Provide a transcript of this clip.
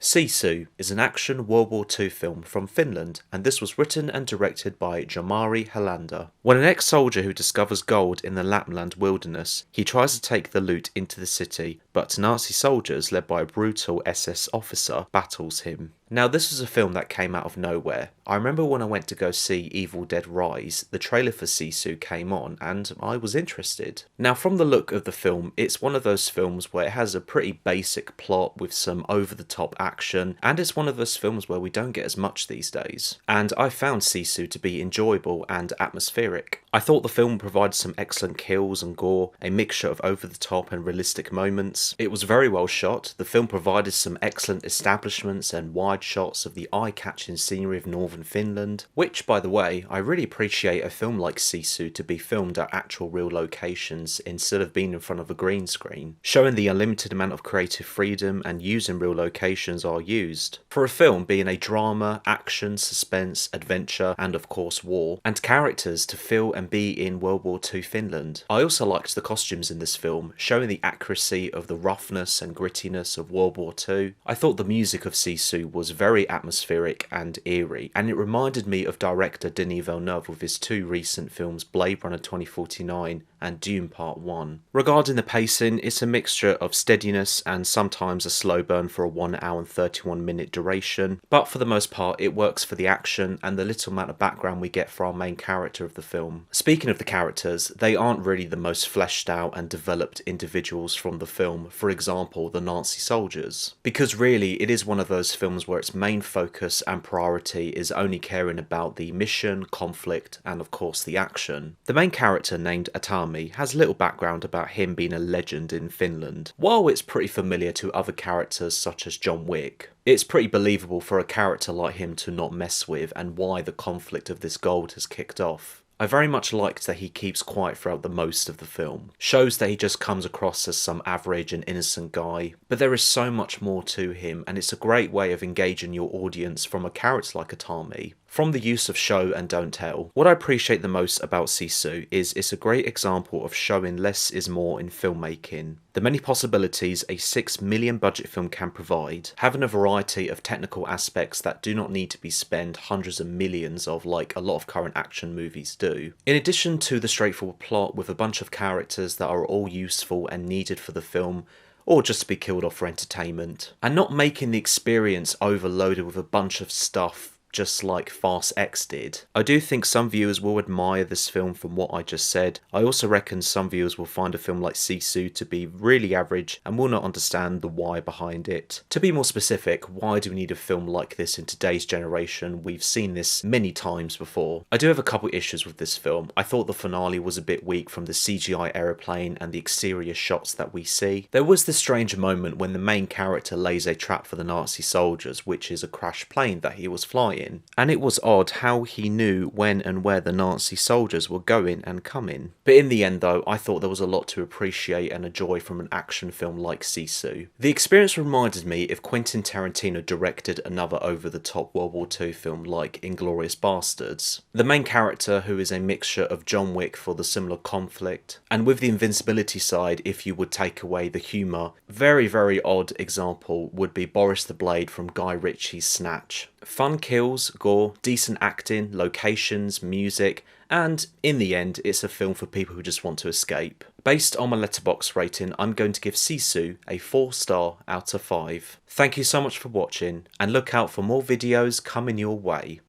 Sisu is an action World War II film from Finland, and this was written and directed by Jomari Helander. When an ex-soldier who discovers gold in the Lapland wilderness, he tries to take the loot into the city, but Nazi soldiers led by a brutal SS officer battles him. Now, this was a film that came out of nowhere. I remember when I went to go see Evil Dead Rise, the trailer for Sisu came on and I was interested. Now, from the look of the film, it's one of those films where it has a pretty basic plot with some over-the-top action, and it's one of those films where we don't get as much these days. And I found Sisu to be enjoyable and atmospheric. I thought the film provided some excellent kills and gore, a mixture of over-the-top and realistic moments. It was very well shot. The film provided some excellent establishments and wide shots of the eye-catching scenery of northern Finland, which, by the way, I really appreciate a film like Sisu to be filmed at actual real locations instead of being in front of a green screen, showing the unlimited amount of creative freedom and using real locations are used. For a film being a drama, action, suspense, adventure, and of course war, and characters to feel and be in World War II Finland. I also liked the costumes in this film, showing the accuracy of the roughness and grittiness of World War II. I thought the music of Sisu was very atmospheric and eerie, and it reminded me of director Denis Villeneuve with his two recent films Blade Runner 2049 and Dune Part 1. Regarding the pacing, it's a mixture of steadiness and sometimes a slow burn for a 1 hour and 31 minute duration, but for the most part it works for the action and the little amount of background we get for our main character of the film. Speaking of the characters, they aren't really the most fleshed out and developed individuals from the film, for example the Nazi soldiers, because really it is one of those films where its main focus and priority is only caring about the mission, conflict, and of course the action. The main character, named Atami, has little background about him being a legend in Finland. While it's pretty familiar to other characters such as John Wick, it's pretty believable for a character like him to not mess with and why the conflict of this gold has kicked off. I very much liked that he keeps quiet throughout the most of the film. Shows that he just comes across as some average and innocent guy, but there is so much more to him, and it's a great way of engaging your audience from a character like Atami. From the use of show and don't tell. What I appreciate the most about Sisu is it's a great example of showing less is more in filmmaking. The many possibilities a $6 million budget film can provide, having a variety of technical aspects that do not need to be spent hundreds of millions of like a lot of current action movies do. In addition to the straightforward plot with a bunch of characters that are all useful and needed for the film, or just to be killed off for entertainment, and not making the experience overloaded with a bunch of stuff just like Fast X did. I do think some viewers will admire this film from what I just said. I also reckon some viewers will find a film like Sisu to be really average and will not understand the why behind it. To be more specific, why do we need a film like this in today's generation? We've seen this many times before. I do have a couple issues with this film. I thought the finale was a bit weak from the CGI aeroplane and the exterior shots that we see. There was this strange moment when the main character lays a trap for the Nazi soldiers, which is a crashed plane that he was flying. And it was odd how he knew when and where the Nazi soldiers were going and coming. But in the end though, I thought there was a lot to appreciate and enjoy from an action film like Sisu. The experience reminded me if Quentin Tarantino directed another over-the-top World War II film like Inglourious Basterds. The main character, who is a mixture of John Wick for the similar conflict, and with the invincibility side if you would take away the humour. Very odd example would be Boris the Blade from Guy Ritchie's Snatch. Fun kills, gore, decent acting, locations, music, and in the end it's a film for people who just want to escape. Based on my Letterboxd rating, I'm going to give Sisu a 4-star out of 5. Thank you so much for watching, and look out for more videos coming your way.